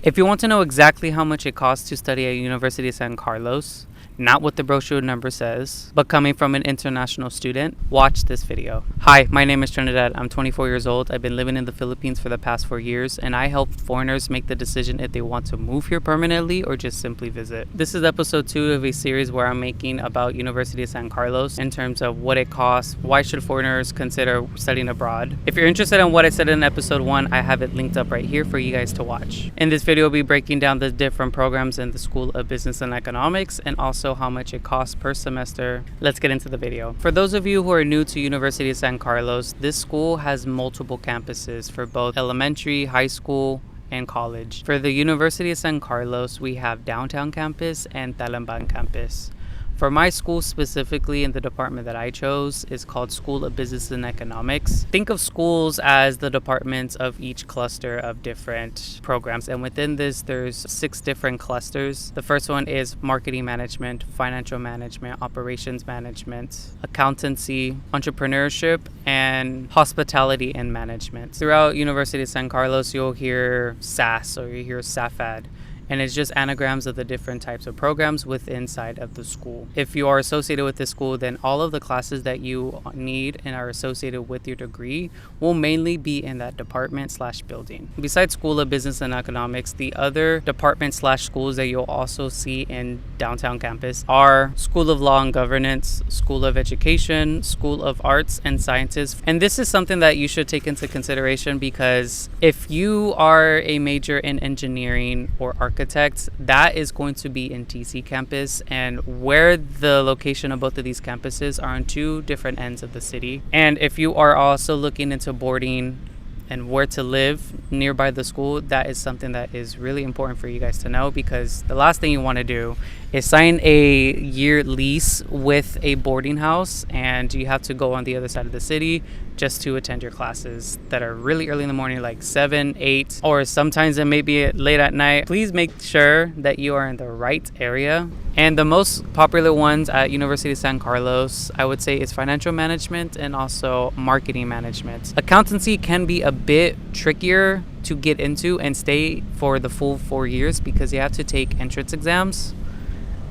If you want to know exactly how much it costs to study at University of San Carlos, not what the brochure number says, but coming from an international student, watch this video. Hi, my name is Trinidad. I'm 24 years old. I've been living in the Philippines for the past 4 years, and I help foreigners make the decision if they want to move here permanently or just simply visit. This is episode 2 of a series where I'm making about University of San Carlos in terms of what it costs, why should foreigners consider studying abroad. If you're interested in what I said in episode 1, I have it linked up right here for you guys to watch. In this video, we'll be breaking down the different programs in the School of Business and Economics and also how much it costs per semester. Let's get into the video. For those of you who are new to University of San Carlos, this school has multiple campuses for both elementary, high school, and college. For the University of San Carlos, we have Downtown Campus and Talamban Campus. For my school specifically, in the department that I chose, is called School of Business and Economics. Think of schools as the departments of each cluster of different programs. And within this, there's 6 different clusters. The first one is marketing management, financial management, operations management, accountancy, entrepreneurship, and hospitality and management. Throughout University of San Carlos, you'll hear SAS or you hear SAFAD. And it's just anagrams of the different types of programs inside of the school. If you are associated with this school, then all of the classes that you need and are associated with your degree will mainly be in that department/building. Besides School of Business and Economics, the other department/schools that you'll also see in Downtown Campus are School of Law and Governance, School of Education, School of Arts and Sciences. And this is something that you should take into consideration because if you are a major in engineering or architects, that is going to be in TC campus, and where the location of both of these campuses are on 2 different ends of the city. And if you are also looking into boarding and where to live nearby the school, that is something that is really important for you guys to know, because the last thing you want to do is sign a year lease with a boarding house and you have to go on the other side of the city just to attend your classes that are really early in the morning, like 7, 8, or sometimes it may be late at night. Please make sure that you are in the right area. And the most popular ones at University of San Carlos, I would say, is financial management and also marketing management. Accountancy can be a bit trickier to get into and stay for the full 4 years because you have to take entrance exams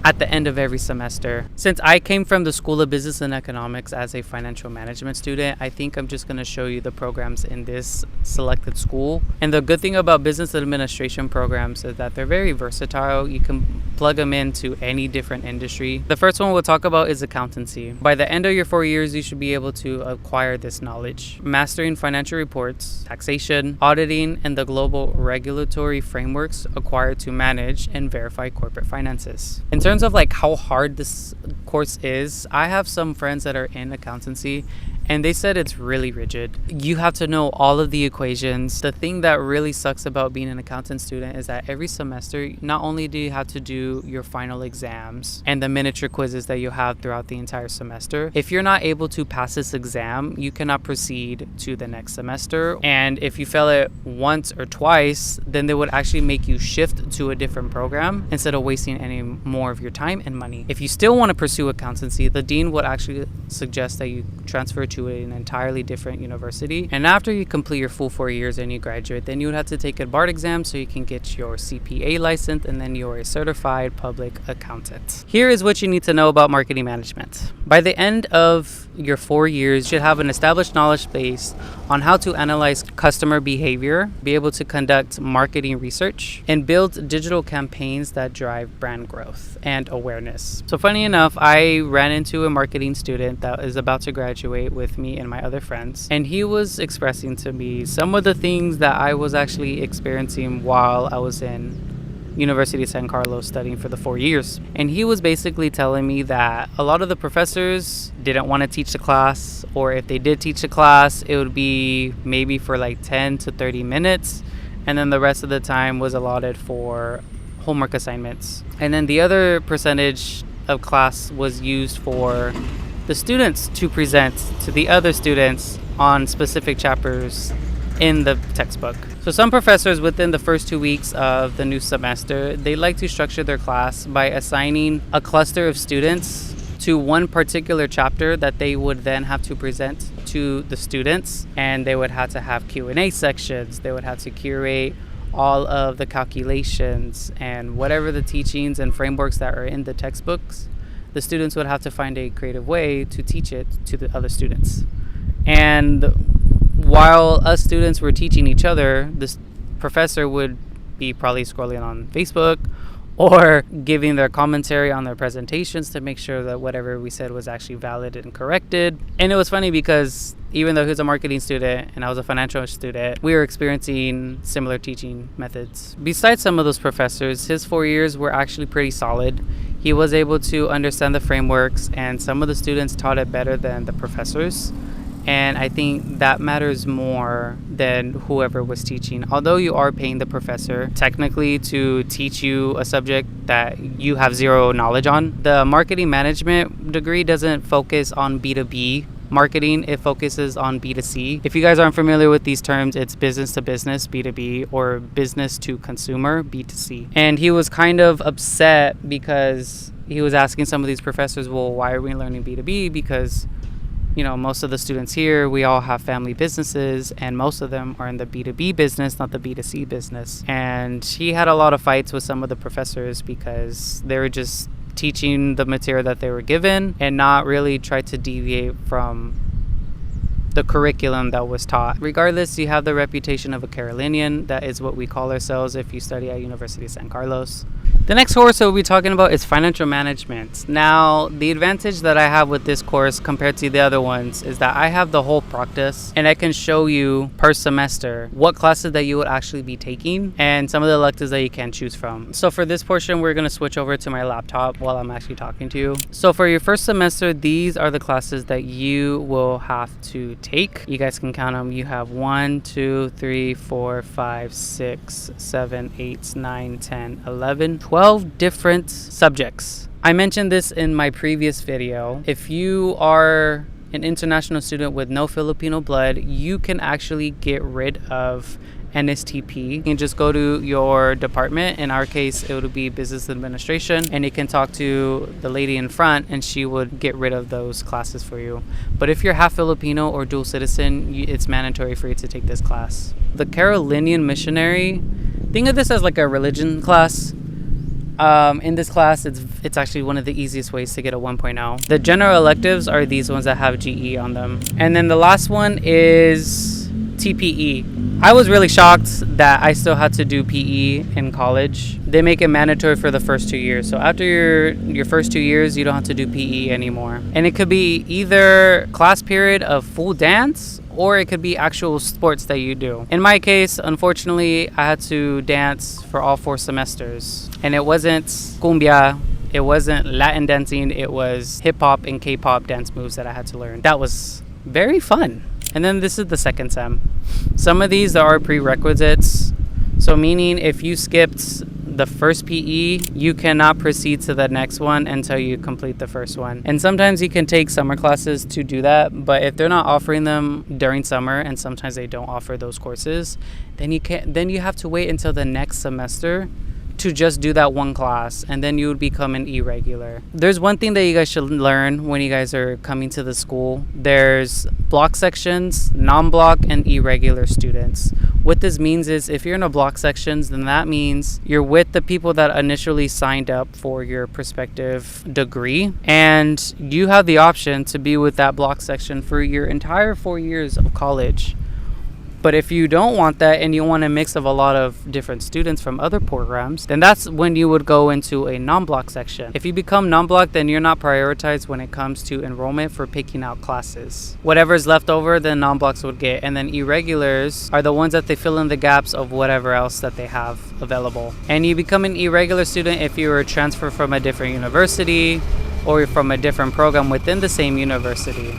at the end of every semester. Since I came from the School of Business and Economics as a financial management student, I think I'm just going to show you the programs in this selected school. And the good thing about business administration programs is that they're very versatile. You can plug them into any different industry. The first one we'll talk about is accountancy. By the end of your 4 years, you should be able to acquire this knowledge. Mastering financial reports, taxation, auditing, and the global regulatory frameworks acquired to manage and verify corporate finances. In terms of like how hard this course is, I have some friends that are in accountancy and they said it's really rigid. You have to know all of the equations. The thing that really sucks about being an accountant student is that every semester, not only do you have to do your final exams and the miniature quizzes that you have throughout the entire semester, if you're not able to pass this exam, you cannot proceed to the next semester. And if you fail it once or twice, then they would actually make you shift to a different program instead of wasting any more of your time and money. If you still want to pursue accountancy, the dean would actually suggest that you transfer to an entirely different university. And after you complete your full 4 years and you graduate, then you would have to take a BART exam so you can get your CPA license, and then you're a certified public accountant. Here is what you need to know about marketing management. By the end of your 4 years, you should have an established knowledge base on how to analyze customer behavior, be able to conduct marketing research, and build digital campaigns that drive brand growth and awareness. So funny enough, I ran into a marketing student that is about to graduate with me and my other friends, and he was expressing to me some of the things that I was actually experiencing while I was in University of San Carlos studying for the 4 years. And he was basically telling me that a lot of the professors didn't want to teach the class, or if they did teach a class, it would be maybe for like 10 to 30 minutes, and then the rest of the time was allotted for homework assignments. And then the other percentage of class was used for the students to present to the other students on specific chapters in the textbook. So some professors within the first 2 weeks of the new semester, they like to structure their class by assigning a cluster of students to one particular chapter that they would then have to present to the students, and they would have to have Q&A sections. They would have to curate all of the calculations and whatever the teachings and frameworks that are in the textbooks, the students would have to find a creative way to teach it to the other students. And while us students were teaching each other, this professor would be probably scrolling on Facebook or giving their commentary on their presentations to make sure that whatever we said was actually valid and corrected. And it was funny because even though he was a marketing student and I was a financial student, we were experiencing similar teaching methods. Besides some of those professors, his 4 years were actually pretty solid. He was able to understand the frameworks, and some of the students taught it better than the professors. And I think that matters more than whoever was teaching. Although you are paying the professor technically to teach you a subject that you have zero knowledge on, the marketing management degree doesn't focus on B2B marketing, it focuses on B2C. If you guys aren't familiar with these terms, it's business to business, B2B, or business to consumer, B2C. And he was kind of upset because he was asking some of these professors, well, why are we learning B2B? Because most of the students here, we all have family businesses, and most of them are in the B2B business, not the B2C business. And he had a lot of fights with some of the professors because they were just teaching the material that they were given and not really try to deviate from the curriculum that was taught. Regardless, you have the reputation of a Carolinian. That is what we call ourselves if you study at University of San Carlos. The next course that we'll be talking about is financial management. Now, the advantage that I have with this course compared to the other ones is that I have the whole practice, and I can show you per semester what classes that you would actually be taking and some of the electives that you can choose from. So for this portion, we're going to switch over to my laptop while I'm actually talking to you. So for your first semester, these are the classes that you will have to take. You guys can count them. You have 1, 2, 3, 4, 5, 6, 7, 8, 9, 10, 11, 12 different subjects. I mentioned this in my previous video. If you are an international student with no Filipino blood, you can actually get rid of NSTP. You can just go to your department. In our case, it would be business administration, and you can talk to the lady in front and she would get rid of those classes for you. But if you're half Filipino or dual citizen, it's mandatory for you to take this class. The Carolinian missionary, think of this as like a religion class. In this class, it's actually one of the easiest ways to get a 1.0. The general electives are these ones that have GE on them. And then the last one is TPE. I was really shocked that I still had to do PE in college. They make it mandatory for the first 2 years. So after your first 2 years, you don't have to do PE anymore. And it could be either class period of full dance, or it could be actual sports that you do. In my case, unfortunately, I had to dance for all 4 semesters. And it wasn't cumbia, it wasn't Latin dancing, it was hip-hop and K-pop dance moves that I had to learn. That was very fun. And then this is the second sem. Some of these are prerequisites. So meaning if you skipped the first PE, you cannot proceed to the next one until you complete the first one. And sometimes you can take summer classes to do that, but if they're not offering them during summer, and sometimes they don't offer those courses, then you have to wait until the next semester to just do that one class, and then you would become an irregular. There's one thing that you guys should learn when you guys are coming to the school. There's block sections, non-block, and irregular students. What this means is if you're in a block sections, then that means you're with the people that initially signed up for your prospective degree, and you have the option to be with that block section for your entire 4 years of college. But if you don't want that and you want a mix of a lot of different students from other programs, then that's when you would go into a non-block section. If you become non-block, then you're not prioritized when it comes to enrollment for picking out classes. Whatever's left over, then non-blocks would get. And then irregulars are the ones that they fill in the gaps of whatever else that they have available. And you become an irregular student if you were transferred from a different university or from a different program within the same university.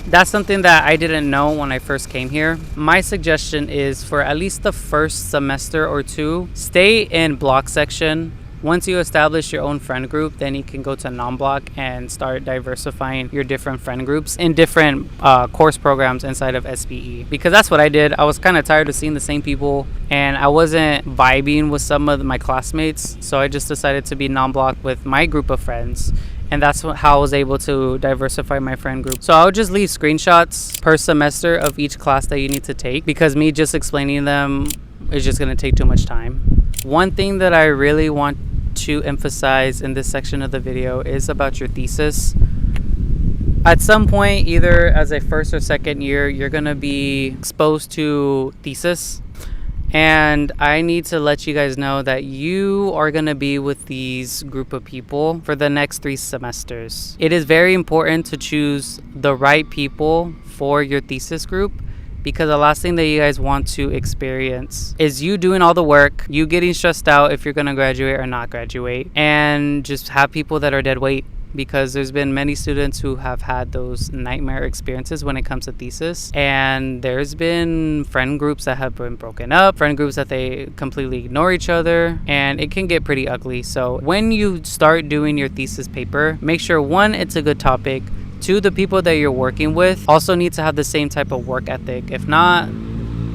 That's something that I didn't know when I first came here. My suggestion is for at least the first semester or 2, stay in block section. Once you establish your own friend group, then you can go to non-block and start diversifying your different friend groups in different course programs inside of SPE. Because that's what I did. I was kind of tired of seeing the same people, and I wasn't vibing with some of my classmates. So I just decided to be non-block with my group of friends. And that's how I was able to diversify my friend group. So I'll just leave screenshots per semester of each class that you need to take, because me just explaining them is just going to take too much time. One thing that I really want to emphasize in this section of the video is about your thesis. At some point, either as a first or second year, you're going to be exposed to thesis. And I need to let you guys know that you are going to be with these group of people for the next 3 semesters. It is very important to choose the right people for your thesis group, because the last thing that you guys want to experience is you doing all the work, you getting stressed out if you're going to graduate or not graduate, and just have people that are dead weight. Because there's been many students who have had those nightmare experiences when it comes to thesis, and there's been friend groups that have been broken up, friend groups that they completely ignore each other, and it can get pretty ugly. So when you start doing your thesis paper, make sure, 1, it's a good topic, 2, the people that you're working with also need to have the same type of work ethic. If not,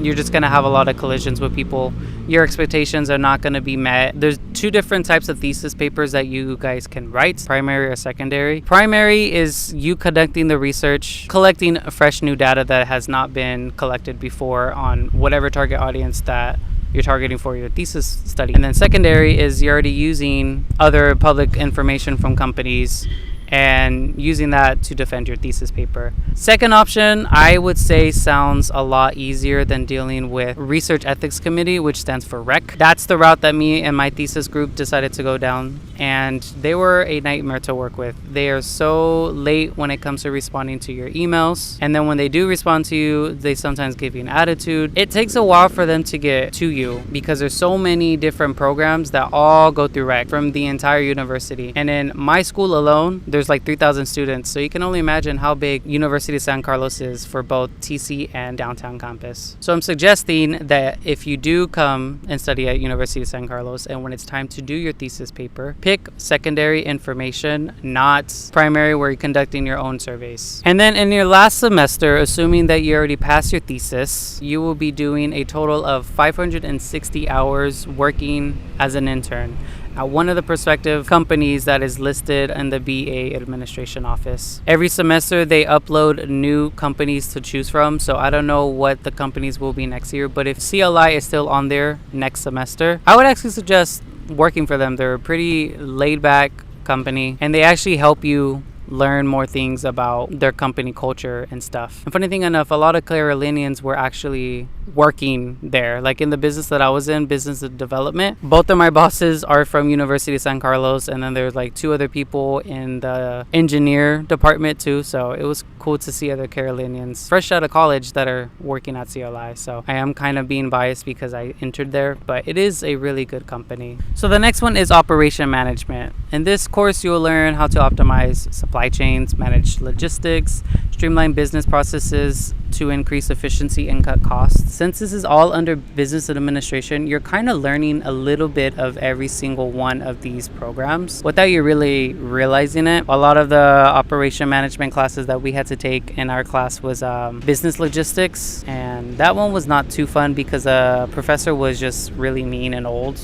you're just going to have a lot of collisions with people. Your expectations are not going to be met. There's 2 different types of thesis papers that you guys can write, primary or secondary. Primary is you conducting the research, collecting fresh new data that has not been collected before on whatever target audience that you're targeting for your thesis study. And then secondary is you're already using other public information from companies and using that to defend your thesis paper. Second option, I would say, sounds a lot easier than dealing with Research Ethics Committee, which stands for REC. That's the route that me and my thesis group decided to go down, and they were a nightmare to work with. They are so late when it comes to responding to your emails, and then when they do respond to you, they sometimes give you an attitude. It takes a while for them to get to you because there's so many different programs that all go through REC from the entire university. And in my school alone, there's like 3,000 students, so you can only imagine how big University of San Carlos is for both TC and downtown campus. So I'm suggesting that if you do come and study at University of San Carlos, and when it's time to do your thesis paper, pick secondary information, not primary where you're conducting your own surveys. And then in your last semester, assuming that you already passed your thesis, you will be doing a total of 560 hours working as an intern at one of the prospective companies that is listed in the BA administration office. Every semester they upload new companies to choose from, so I don't know what the companies will be next year, but if CLI is still on there next semester, I would actually suggest working for them. They're a pretty laid back company, and they actually help you learn more things about their company culture and stuff. And funny thing enough, a lot of Carolinians were actually working there, like in the business that I was in, business development. Both of my bosses are from University of San Carlos, and then there's like 2 other people in the engineer department too, so it was cool to see other Carolinians fresh out of college that are working at CLI. So I am kind of being biased because I entered there, but it is a really good company. So the next one is operation management. In this course, you'll learn how to optimize supply chains, manage logistics, streamline business processes to increase efficiency and cut costs. Since this is all under business administration, you're kind of learning a little bit of every single one of these programs without you really realizing it. A lot of the operation management classes that we had to take in our class was business logistics, and that one was not too fun because the professor was just really mean and old.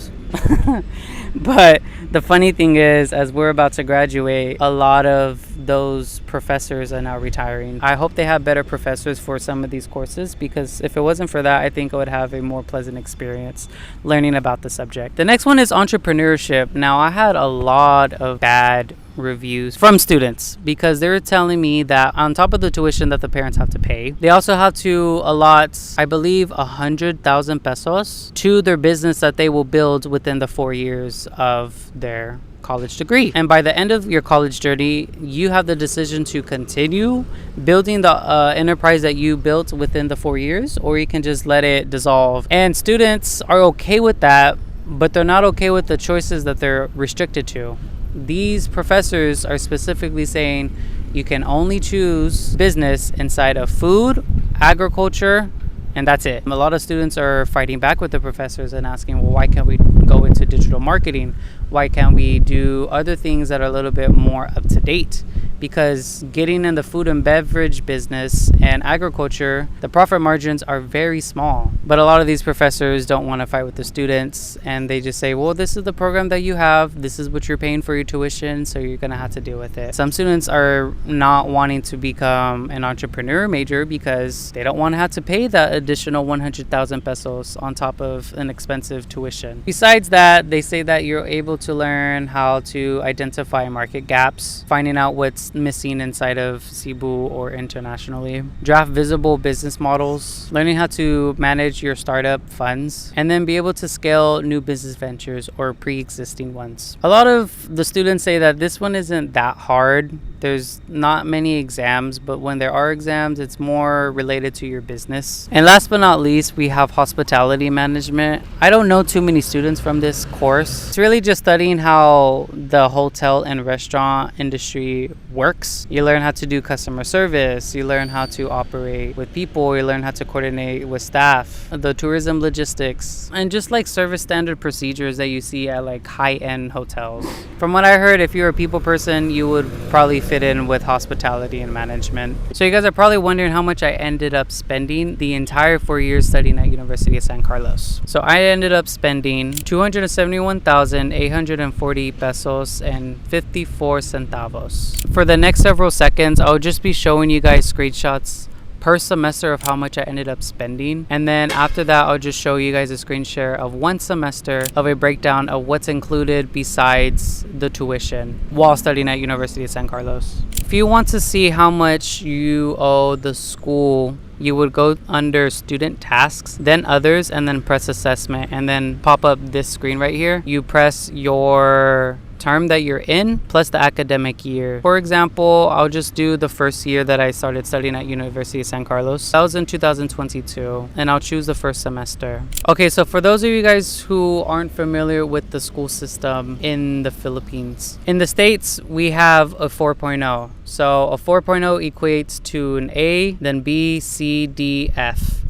But the funny thing is, as we're about to graduate, a lot of those professors are now retiring. I hope they have better professors for some of these courses, because if it wasn't for that, I think I would have a more pleasant experience learning about the subject. The next one is entrepreneurship. Now, I had a lot of bad reviews from students because they were telling me that on top of the tuition that the parents have to pay, they also have to allot, I believe, 100,000 pesos to their business that they will build within the 4 years of their college degree. And by the end of your college journey, you have the decision to continue building the enterprise that you built within the 4 years, or you can just let it dissolve. And students are okay with that, but they're not okay with the choices that they're restricted to. These professors are specifically saying you can only choose business inside of food, agriculture, and that's it. A lot of students are fighting back with the professors and asking, well, why can't we go into digital marketing? Why can't we do other things that are a little bit more up to date? because getting in the food and beverage business and agriculture, the profit margins are very small. But a lot of these professors don't want to fight with the students, and they just say, well, this is the program that you have, this is what you're paying for your tuition, so you're gonna have to deal with it. Some students are not wanting to become an entrepreneur major because they don't want to have to pay that additional 100,000 pesos on top of an expensive tuition. Besides that, they say that you're able to learn how to identify market gaps, finding out what's missing inside of Cebu or internationally, draft visible business models, learning how to manage your startup funds, and then be able to scale new business ventures or pre-existing ones. A lot of the students say that this one isn't that hard. There's not many exams, but when there are exams, it's more related to your business. And last but not least, we have hospitality management. I don't know too many students from this course. It's really just studying how the hotel and restaurant industry works. You learn how to do customer service, you learn how to operate with people, you learn how to coordinate with staff, the tourism logistics, and just like service standard procedures that you see at like high-end hotels. From what I heard, if you're a people person, you would probably fit in with hospitality and management. So you guys are probably wondering how much I ended up spending the entire 4 years studying at University of San Carlos. So I ended up spending 271,840 pesos and 54 centavos. For the next several seconds, I'll just be showing you guys screenshots per semester of how much I ended up spending, and then after that I'll just show you guys a screen share of one semester of a breakdown of what's included besides the tuition while studying at University of San Carlos. If you want to see how much you owe the school, you would go under student tasks, then others, and then press assessment, and then pop up this screen right here. You press your term that you're in plus the academic year. For example, I'll just do the first year that I started studying at University of San Carlos. That was in 2022, and I'll choose the first semester. Okay, so for those of you guys who aren't familiar with the school system in the Philippines, in the States we have a 4.0. So a 4.0 equates to an A, then B, C, D, F.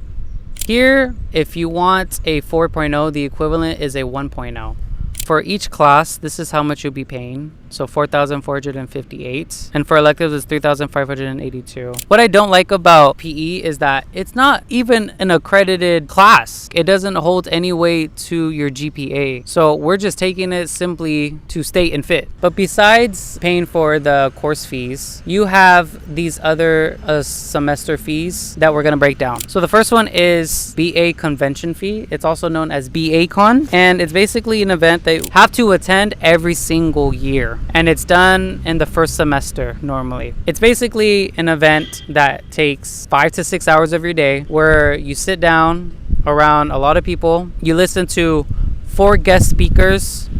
Here, if you want a 4.0, the equivalent is a 1.0. For each class, this is how much you'll be paying. So 4,458, and for electives it's 3,582. What I don't like about PE is that it's not even an accredited class. It doesn't hold any weight to your GPA. So we're just taking it simply to stay and fit. But besides paying for the course fees, you have these other semester fees that we're gonna break down. So the first one is BA convention fee. It's also known as BA Con, and it's basically an event that you have to attend every single year. And it's done in the first semester normally. It's basically an event that takes 5 to 6 hours of your day where you sit down around a lot of people. You listen to 4 guest speakers.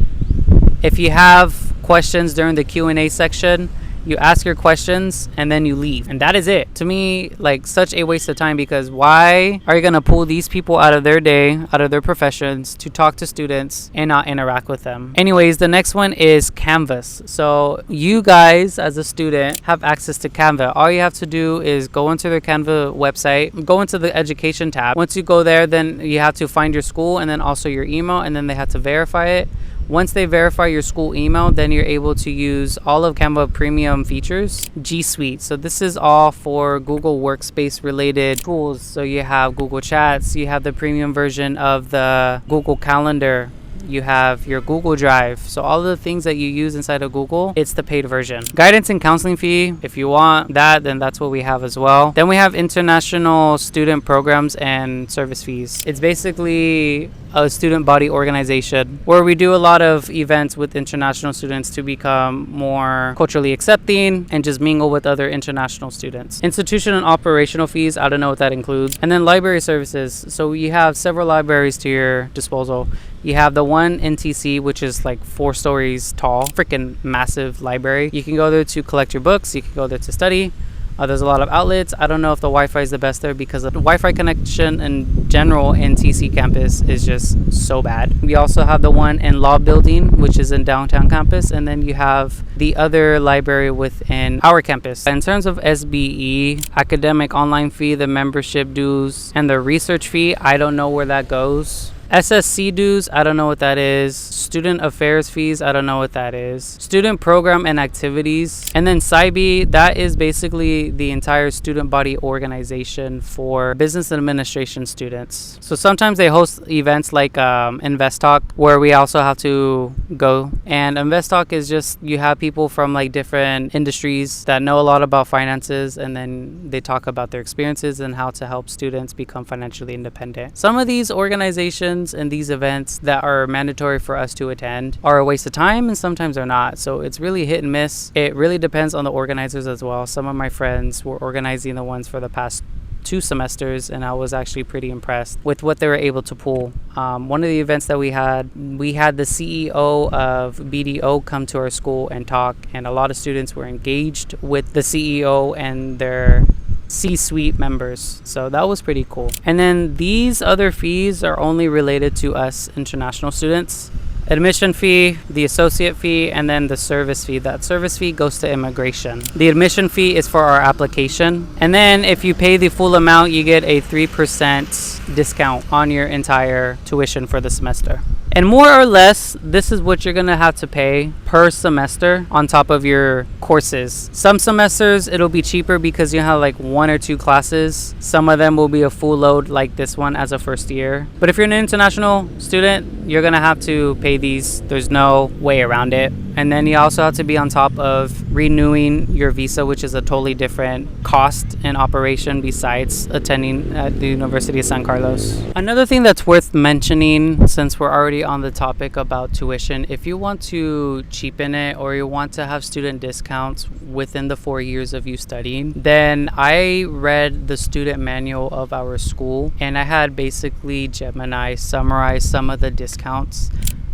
If you have questions during the Q&A section, you ask your questions and then you leave, and that is it. To me, like, such a waste of time, because why are you gonna pull these people out of their day, out of their professions, to talk to students and not interact with them? Anyways, the next one is Canvas. So you guys as a student have access to Canva. All you have to do is go into their Canva website, go into the education tab. Once you go there, then you have to find your school and then also your email, and then they have to verify it. Once they verify your school email, then you're able to use all of Canva premium features. G Suite. So this is all for Google Workspace related tools. So you have Google Chats, you have the premium version of the Google Calendar, you have your Google Drive. So all of the things that you use inside of Google, it's the paid version. Guidance and counseling fee, if you want that, then that's what we have as well. Then we have international student programs and service fees. It's basically a student body organization where we do a lot of events with international students to become more culturally accepting and just mingle with other international students. Institution and operational fees, I don't know what that includes. And then library services. So you have several libraries to your disposal. You have the one NTC, which is like 4 stories tall, freaking massive library. You can go there to collect your books. You can go there to study. There's a lot of outlets. I don't know if the Wi-Fi is the best there, because the Wi-Fi connection in general in TC campus is just so bad. We also have the one in Law Building, which is in downtown campus, and then you have the other library within our campus. In terms of SBE, academic online fee, the membership dues, and the research fee, I don't know where that goes. SSC dues, I don't know what that is. Student affairs fees, I don't know what that is. Student program and activities. And then SIBE, that is basically the entire student body organization for business administration students. So sometimes they host events like Invest Talk, where we also have to go. And Invest Talk is just, you have people from like different industries that know a lot about finances, and then they talk about their experiences and how to help students become financially independent. Some of these organizations and these events that are mandatory for us to attend are a waste of time, and sometimes are not. So it's really hit and miss. It really depends on the organizers as well. Some of my friends were organizing the ones for the past 2 semesters, and I was actually pretty impressed with what they were able to pull. One of the events that we had the CEO of BDO come to our school and talk, and a lot of students were engaged with the CEO and their C-suite members. So that was pretty cool. And then these other fees are only related to us international students. Admission fee, the associate fee, and then the service fee. That service fee goes to immigration. The admission fee is for our application. And then if you pay the full amount, you get a 3% discount on your entire tuition for the semester. And more or less, this is what you're gonna have to pay per semester on top of your courses. Some semesters it'll be cheaper because you have like 1 or 2 classes. Some of them will be a full load like this one as a first year. But if you're an international student, you're gonna have to pay these. There's no way around it. And then you also have to be on top of renewing your visa, which is a totally different cost and operation besides attending at the University of San Carlos. Another thing that's worth mentioning, since we're already on the topic about tuition, if you want to cheapen it or you want to have student discounts within the 4 years of you studying, then I read the student manual of our school, and I had basically Gemini summarize some of the discounts.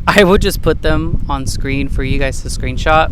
I would just put them on screen for you guys to screenshot,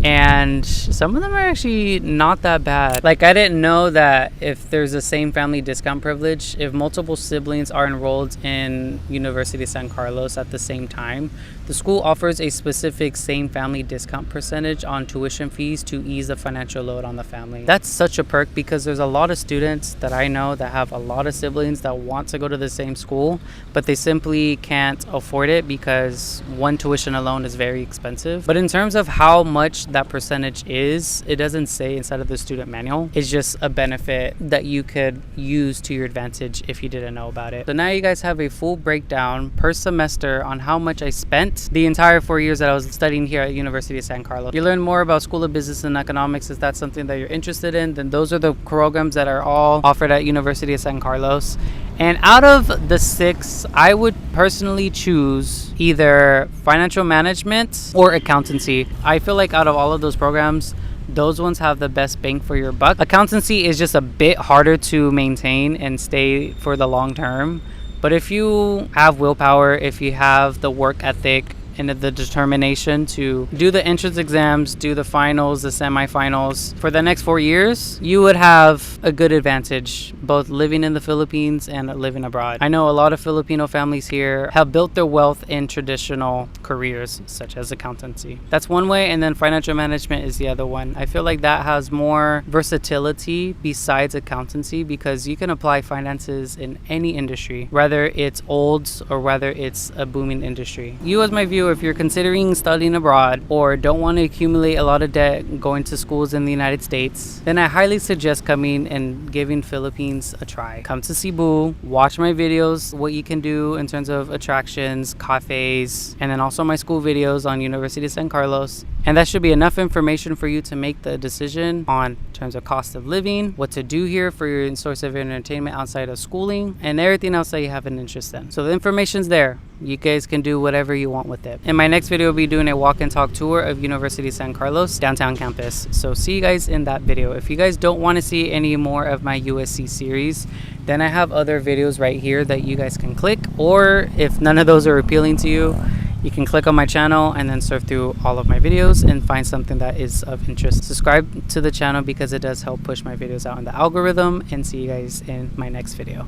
and some of them are actually not that bad. Like, I didn't know that if there's a same family discount privilege, if multiple siblings are enrolled in University of San Carlos at the same time, the school offers a specific same family discount percentage on tuition fees to ease the financial load on the family. That's such a perk, because there's a lot of students that I know that have a lot of siblings that want to go to the same school, but they simply can't afford it because one tuition alone is very expensive. But in terms of how much that percentage is, it doesn't say inside of the student manual. It's just a benefit that you could use to your advantage if you didn't know about it. So now you guys have a full breakdown per semester on how much I spent the entire 4 years that I was studying here at University of San Carlos. You learn more about School of Business and Economics. If that's something that you're interested in, then those are the programs that are all offered at University of San Carlos. And out of the 6, I would personally choose either financial management or accountancy. I feel like out of all of those programs, those ones have the best bang for your buck. Accountancy is just a bit harder to maintain and stay for the long term. But if you have willpower, if you have the work ethic and the determination to do the entrance exams, do the finals, the semifinals for the next 4 years, you would have a good advantage both living in the Philippines and living abroad. I know a lot of Filipino families here have built their wealth in traditional careers such as accountancy. That's one way, and then financial management is the other one. I feel like that has more versatility besides accountancy, because you can apply finances in any industry, whether it's old or whether it's a booming industry. You, as my viewer, if you're considering studying abroad or don't want to accumulate a lot of debt going to schools in the United States, then I highly suggest coming and giving Philippines a try. Come to Cebu, watch my videos, what you can do in terms of attractions, cafes, and then also my school videos on University of San Carlos. And that should be enough information for you to make the decision on terms of cost of living, what to do here for your source of entertainment outside of schooling, and everything else that you have an interest in. So the information's there. You guys can do whatever you want with it. In my next video, we'll be doing a walk and talk tour of University of San Carlos downtown campus. So see you guys in that video. If you guys don't want to see any more of my USC series, then I have other videos right here that you guys can click, or if none of those are appealing to you, you can click on my channel and then surf through all of my videos and find something that is of interest. Subscribe to the channel because it does help push my videos out in the algorithm, and see you guys in my next video.